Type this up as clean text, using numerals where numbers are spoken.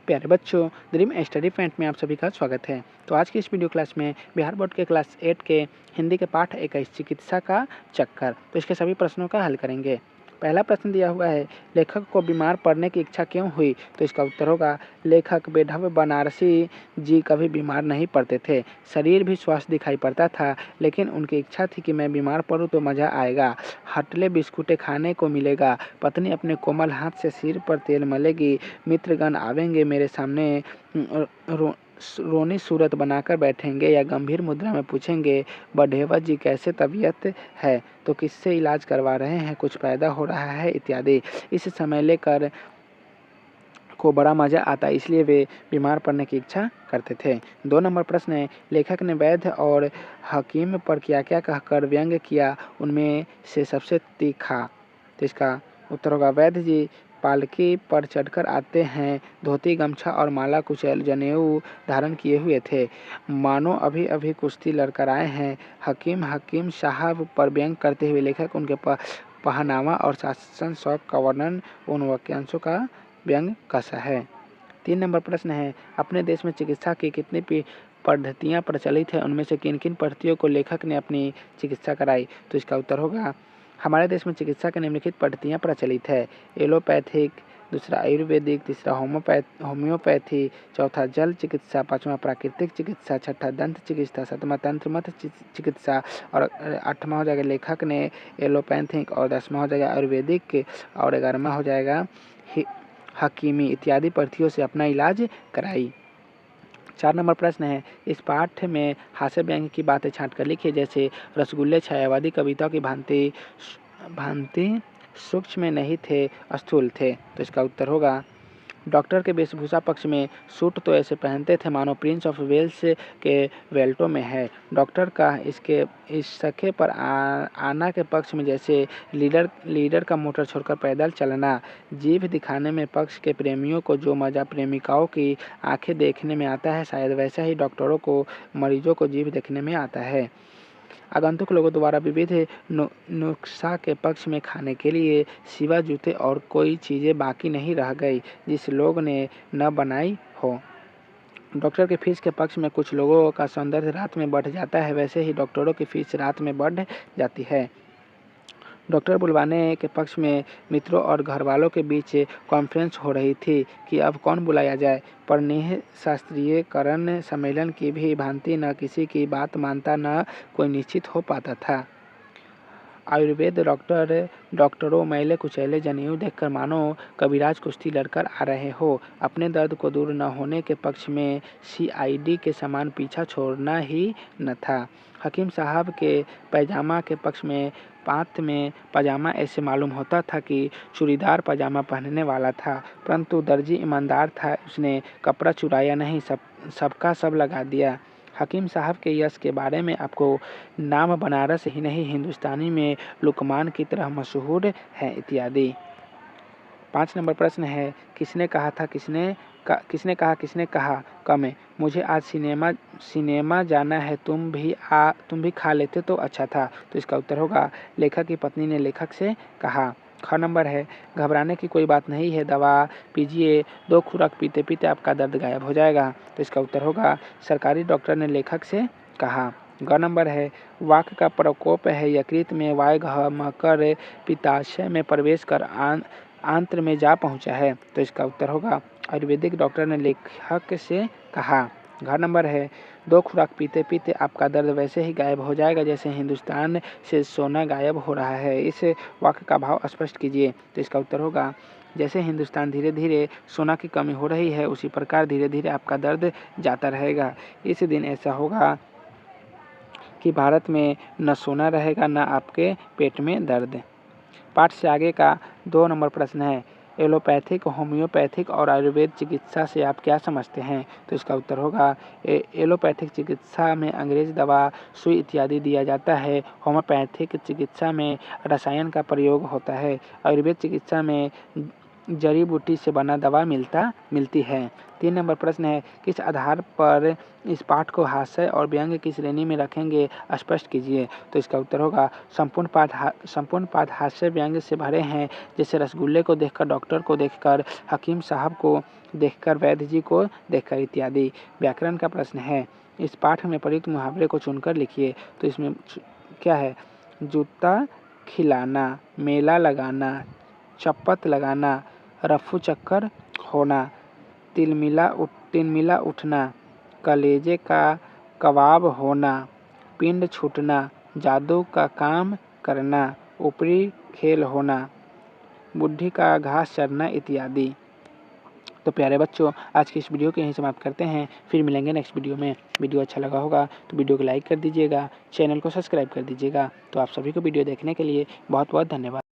प्यारे बच्चों, dream study point में आप सभी का स्वागत है। तो आज की इस वीडियो क्लास में बिहार बोर्ड के क्लास 8 के हिंदी के पाठ 21 चिकित्सा का चक्कर, तो इसके सभी प्रश्नों का हल करेंगे। पहला प्रश्न दिया हुआ है, लेखक को बीमार पड़ने की इच्छा क्यों हुई? तो इसका उत्तर होगा, लेखक बेढब बनारसी जी कभी बीमार नहीं पड़ते थे। शरीर भी स्वस्थ दिखाई पड़ता था, लेकिन उनकी इच्छा थी कि मैं बीमार पड़ूं तो मज़ा आएगा, हटले बिस्कुटें खाने को मिलेगा, पत्नी अपने कोमल हाथ से सिर पर तेल मलेगी, मित्रगण आवेंगे मेरे सामने रोनी सूरत बनाकर बैठेंगे या गंभीर मुद्रा में पूछेंगे, बढेवा जी कैसे तबीयत है, तो किससे इलाज करवा रहे हैं, कुछ पैदा हो रहा है इत्यादि। इस समय लेकर को बड़ा मज़ा आता, इसलिए वे बीमार पड़ने की इच्छा करते थे। 2 नंबर प्रश्न है, लेखक ने वैद्य और हकीम पर क्या क्या कहकर व्यंग्य किया, उनमें से सबसे तीखा? तो इसका उत्तर होगा, वैद्य जी पालकी पर चढ़कर आते हैं, धोती गमछा और माला कुचैल जनेऊ धारण किए हुए थे, मानो अभी अभी कुश्ती लड़कर आए हैं। हकीम साहब पर व्यंग करते हुए लेखक उनके पहनावा और शासन शौक का वर्णन उन वाक्यांशों का व्यंग कसा है। 3 नंबर प्रश्न है, अपने देश में चिकित्सा की कितनी पद्धतियाँ प्रचलित है, उनमें से किन किन पद्धतियों को लेखक ने अपनी चिकित्सा कराई? तो इसका उत्तर होगा, हमारे देश में चिकित्सा की निम्नलिखित पद्धतियाँ प्रचलित है, एलोपैथिक, दूसरा आयुर्वेदिक, तीसरा होम्योपैथी, चौथा जल चिकित्सा, पाँचवा प्राकृतिक चिकित्सा, छठा दंत चिकित्सा, सातवां तंत्र मत चिकित्सा और 8वां हो जाएगा लेखक ने एलोपैथिक और 10वां हो जाएगा आयुर्वेदिक और 11वां हो जाएगा हकीमी इत्यादि पद्धतियों से अपना इलाज कराई। 4 नंबर प्रश्न है, इस पाठ में हास्य व्यंग्य की बातें छांटकर लिखिए, जैसे रसगुल्ले छायावादी कविताओं की भांति सूक्ष्म में नहीं थे, स्थूल थे। तो इसका उत्तर होगा, डॉक्टर के वेशभूषा पक्ष में सूट तो ऐसे पहनते थे मानो प्रिंस ऑफ वेल्स के वेल्टो में है। डॉक्टर का इस सखे पर आना के पक्ष में जैसे लीडर का मोटर छोड़कर पैदल चलना। जीभ दिखाने में पक्ष के प्रेमियों को जो मज़ा प्रेमिकाओं की आंखें देखने में आता है, शायद वैसा ही डॉक्टरों को मरीजों को जीभ देखने में आता है। आगंतुक लोगों द्वारा विविध नुस्खा के पक्ष में खाने के लिए सिवा जूते और कोई चीज़ें बाकी नहीं रह गई जिस लोग ने न बनाई हो। डॉक्टर की फीस के पक्ष में कुछ लोगों का सौंदर्य रात में बढ़ जाता है, वैसे ही डॉक्टरों की फीस रात में बढ़ जाती है। डॉक्टर बुलवाने के पक्ष में मित्रों और घरवालों के बीच कॉन्फ्रेंस हो रही थी कि अब कौन बुलाया जाए, पर निःशास्त्रीयकरण सम्मेलन की भी भांति न किसी की बात मानता न कोई निश्चित हो पाता था। आयुर्वेद डॉक्टरों मैले कुचैले जनेऊ देखकर मानो कविराज कुश्ती लड़कर आ रहे हो। अपने दर्द को दूर न होने के पक्ष में CID के समान पीछा छोड़ना ही न था। हकीम साहब के पैजामा के पक्ष में पात में पजामा ऐसे मालूम होता था कि चूड़ीदार पजामा पहनने वाला था, परंतु दर्जी ईमानदार था, उसने कपड़ा चुराया नहीं, सबका सब लगा दिया। हकीम साहब के यश के बारे में आपको नाम बनारस ही नहीं हिंदुस्तानी में लुकमान की तरह मशहूर है इत्यादि। 5 नंबर प्रश्न है, किसने कहा किसने कहा कम मुझे आज सिनेमा जाना है, तुम भी खा लेते तो अच्छा था। तो इसका उत्तर होगा, लेखक की पत्नी ने लेखक से कहा। 6 नंबर है, घबराने की कोई बात नहीं है, दवा पीजिए, 2 खुराक पीते पीते आपका दर्द गायब हो जाएगा। तो इसका उत्तर होगा, सरकारी डॉक्टर ने लेखक से कहा। 9 नंबर है, वाक का प्रकोप है, यकृत में वायु घमकर पित्ताशय में प्रवेश कर आंत्र में जा पहुंचा है। तो इसका उत्तर होगा, आयुर्वेदिक डॉक्टर ने लेखक से कहा। 10 नंबर है, 2 खुराक पीते पीते आपका दर्द वैसे ही गायब हो जाएगा जैसे हिंदुस्तान से सोना गायब हो रहा है, इस वाक्य का भाव स्पष्ट कीजिए। तो इसका उत्तर होगा, जैसे हिंदुस्तान धीरे धीरे सोना की कमी हो रही है, उसी प्रकार धीरे धीरे आपका दर्द जाता रहेगा। इस दिन ऐसा होगा कि भारत में न सोना रहेगा न आपके पेट में दर्द। पाठ से आगे का 2 नंबर प्रश्न है, एलोपैथिक, होम्योपैथिक और आयुर्वेद चिकित्सा से आप क्या समझते हैं? तो इसका उत्तर होगा, एलोपैथिक चिकित्सा में अंग्रेज दवा, सुई इत्यादि दिया जाता है। होम्योपैथिक चिकित्सा में रसायन का प्रयोग होता है। आयुर्वेद चिकित्सा में जड़ी बूटी से बना दवा मिलती है। 3 नंबर प्रश्न है, किस आधार पर इस पाठ को हास्य और व्यंग्य की श्रेणी में रखेंगे, स्पष्ट कीजिए। तो इसका उत्तर होगा संपूर्ण पाठ हास्य व्यंग्य से भरे हैं, जैसे रसगुल्ले को देखकर, डॉक्टर को देखकर, हकीम साहब को देखकर, वैद्य जी को देखकर इत्यादि। व्याकरण का प्रश्न है, इस पाठ में प्रयुक्त मुहावरे को चुनकर लिखिए। तो इसमें क्या है, जूता खिलाना, मेला लगाना, चप्पत लगाना, रफू चक्कर होना, तिलमिला उठना, कलेजे का कबाब होना, पिंड छूटना, जादू का काम करना, ऊपरी खेल होना, बुढ़ी का घास चरना इत्यादि। तो प्यारे बच्चों, आज की इस वीडियो को यहीं समाप्त करते हैं, फिर मिलेंगे नेक्स्ट वीडियो में। वीडियो अच्छा लगा होगा तो वीडियो को लाइक कर दीजिएगा, चैनल को सब्सक्राइब कर दीजिएगा। तो आप सभी को वीडियो देखने के लिए बहुत बहुत धन्यवाद।